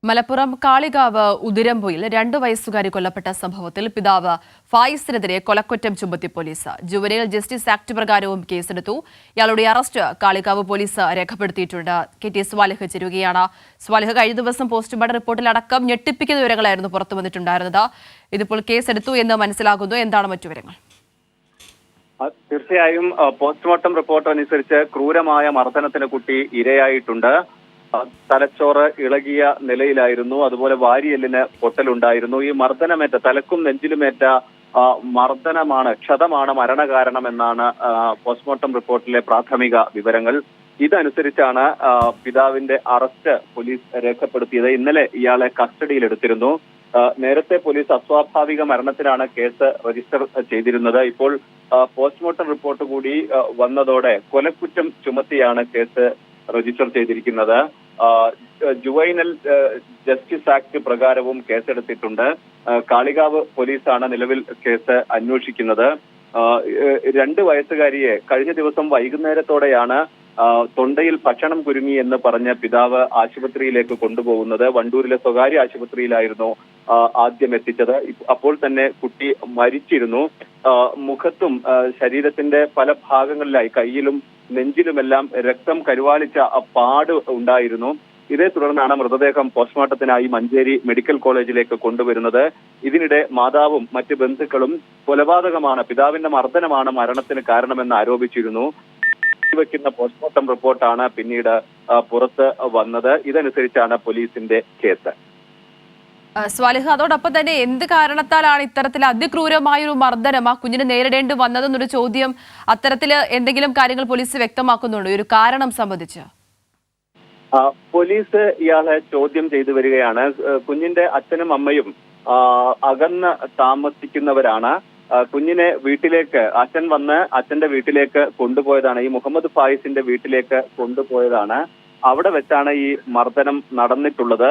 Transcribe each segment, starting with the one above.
മലപ്പുറം കാളികാവ് ഉദിരമ്പുയിൽ 2 വയസ്സുകാരി കൊല്ലപ്പെട്ട സംഭവത്തിൽ പിതാവ് ഫായിസിനെതിരെ കൊലക്കുറ്റം ചുമത്തി പോലീസ്. ജുവനൈൽ ജസ്റ്റിസ് ആക്ട് പ്രകാരവും കേസെടുത്തു. ഇയാളുടെ അറസ്റ്റ് കാളികാവ് പോലീസ് രേഖപ്പെടുത്തിയിട്ടുണ്ട്. കെ.ടി. സ്വാലിഹ് ചേരുകയാണ്. സ്വാലിഹ്, കഴിഞ്ഞ ദിവസം പോസ്റ്റ്മോർട്ടം റിപ്പോർട്ടിലടക്കം ഞെട്ടിപ്പിക്കുന്ന വിവരങ്ങളായിരുന്നു പുറത്തു വന്നിട്ടുണ്ടായിരുന്നത്. ഇതിപ്പോൾ കേസെടുത്തു എന്ന് മനസ്സിലാകുന്നു. എന്താണ് മറ്റു വിവരങ്ങൾ? തീർച്ചയായും പോസ്റ്റ്മോർട്ടം റിപ്പോർട്ട് അനുസരിച്ച് ക്രൂരമായ മർദ്ദനത്തിന് കുട്ടി ഇരയായിട്ടുണ്ട്. തലച്ചോറ് ഇളകിയ നിലയിലായിരുന്നു. അതുപോലെ വാരിയെല്ലിന് പൊട്ടലുണ്ടായിരുന്നു. ഈ മർദ്ദനമേറ്റ തലക്കും നെഞ്ചിലുമേറ്റ മർദ്ദനമാണ്, ക്ഷതമാണ് മരണകാരണമെന്നാണ് പോസ്റ്റ്മോർട്ടം റിപ്പോർട്ടിലെ പ്രാഥമിക വിവരങ്ങൾ. ഇതനുസരിച്ചാണ് പിതാവിന്റെ അറസ്റ്റ് പോലീസ് രേഖപ്പെടുത്തിയത്. ഇന്നലെ ഇയാളെ കസ്റ്റഡിയിലെടുത്തിരുന്നു. നേരത്തെ പോലീസ് അസ്വാഭാവിക മരണത്തിനാണ് കേസ് രജിസ്റ്റർ ചെയ്തിരുന്നത്. ഇപ്പോൾ പോസ്റ്റ്മോർട്ടം റിപ്പോർട്ട് കൂടി വന്നതോടെ കൊലക്കുറ്റം ചുമത്തിയാണ് കേസ് രജിസ്റ്റർ ചെയ്തിരിക്കുന്നത്. ജുവൈനൽ ജസ്റ്റിസ് ആക്ട് പ്രകാരവും കേസെടുത്തിട്ടുണ്ട്. കാളികാവ് പോലീസാണ് നിലവിൽ കേസ് അന്വേഷിക്കുന്നത്. 2 വയസ്സുകാരിയെ കഴിഞ്ഞ ദിവസം വൈകുന്നേരത്തോടെയാണ് തൊണ്ടയിൽ ഭക്ഷണം കുരുങ്ങി എന്ന് പറഞ്ഞ പിതാവ് ആശുപത്രിയിലേക്ക് കൊണ്ടുപോകുന്നത്. വണ്ടൂരിലെ സ്വകാര്യ ആശുപത്രിയിലായിരുന്നു ആദ്യം എത്തിച്ചത്. അപ്പോൾ തന്നെ കുട്ടി മരിച്ചിരുന്നു. മുഖത്തും ശരീരത്തിന്റെ പല ഭാഗങ്ങളിലായി കയ്യിലും നെഞ്ചിലുമെല്ലാം രക്തം കരുവാളിച്ച പാട് ഉണ്ടായിരുന്നു. ഇതേ തുടർന്നാണ് മൃതദേഹം പോസ്റ്റ്മോർട്ടത്തിനായി മഞ്ചേരി മെഡിക്കൽ കോളേജിലേക്ക് കൊണ്ടുവരുന്നത്. ഇതിനിടെ മാതാവും മറ്റ് ബന്ധുക്കളും കൊലപാതകമാണ്, പിതാവിന്റെ മർദ്ദനമാണ് മരണത്തിന് കാരണമെന്ന് ആരോപിച്ചിരുന്നു. വെക്കുന്ന പോസ്റ്റ്മോർട്ടം റിപ്പോർട്ടാണ് പിന്നീട് പുറത്ത് വന്നത്. ഇതനുസരിച്ചാണ് പോലീസിന്റെ കേസ്. സ്വാലിഹ്, അതോടൊപ്പം തന്നെ എന്ത് കാരണത്താലാണ് ഇത്തരത്തിൽ അതിക്രൂരമായൊരു മർദ്ദനം ആ കുഞ്ഞിന് നേരിടേണ്ടി വന്നതെന്നൊരു ചോദ്യം, അത്തരത്തിൽ എന്തെങ്കിലും കാര്യങ്ങൾ പോലീസ് വ്യക്തമാക്കുന്നുണ്ടോ ഈ ഒരു കാരണം സംബന്ധിച്ച്? പോലീസ് ഇയാളെ ചോദ്യം ചെയ്തു വരികയാണ്. കുഞ്ഞിന്റെ അച്ഛനും അമ്മയും അകന്ന് താമസിക്കുന്നവരാണ്. കുഞ്ഞിനെ വീട്ടിലേക്ക് അച്ഛൻ വന്ന് അച്ഛന്റെ വീട്ടിലേക്ക് കൊണ്ടുപോയതാണ്. ഈ മുഹമ്മദ് ഫായിസിന്റെ വീട്ടിലേക്ക് കൊണ്ടുപോയതാണ്. അവിടെ വെച്ചാണ് ഈ മർദ്ദനം നടന്നിട്ടുള്ളത്.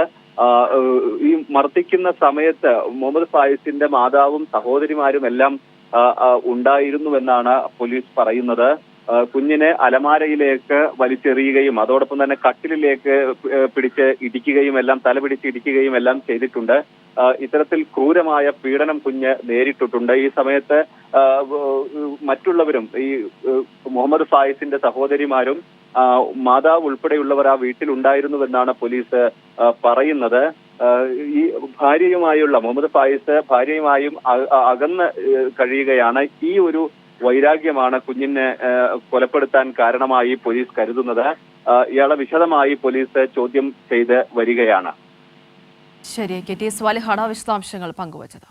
ഈ മർദ്ദിക്കുന്ന സമയത്ത് മുഹമ്മദ് ഫായിസിന്റെ മാതാവും സഹോദരിമാരും എല്ലാം ഉണ്ടായിരുന്നുവെന്നാണ് പോലീസ് പറയുന്നത്. കുഞ്ഞിനെ അലമാരയിലേക്ക് വലിച്ചെറിയുകയും അതോടൊപ്പം തന്നെ കട്ടിലിലേക്ക് പിടിച്ച് ഇടിക്കുകയും എല്ലാം തലപിടിച്ച് ഇടിക്കുകയും എല്ലാം ചെയ്തിട്ടുണ്ട്. ഇത്തരത്തിൽ ക്രൂരമായ പീഡനം കുഞ്ഞ് നേരിട്ടിട്ടുണ്ട്. ഈ സമയത്ത് മറ്റുള്ളവരും, ഈ മുഹമ്മദ് ഫായിസിന്റെ സഹോദരിമാരും മാതാവ് ഉൾപ്പെടെയുള്ളവർ ആ വീട്ടിലുണ്ടായിരുന്നുവെന്നാണ് പോലീസ് പറയുന്നത്. ഈ ഭാര്യയുമായുള്ള മുഹമ്മദ് ഫായിസ് ഭാര്യയുമായും അകന്ന് കഴിയുകയാണ്. ഈ ഒരു വൈരാഗ്യമാണ് കുഞ്ഞിനെ കൊലപ്പെടുത്താൻ കാരണമായി പോലീസ് കരുതുന്നത്. ഇയാളെ വിശദമായി പോലീസ് ചോദ്യം ചെയ്ത് വരികയാണ്. ശരി, കെ.ടി. സ്വാലിഹാണ് വിശദാംശങ്ങൾ പങ്കുവച്ചത്.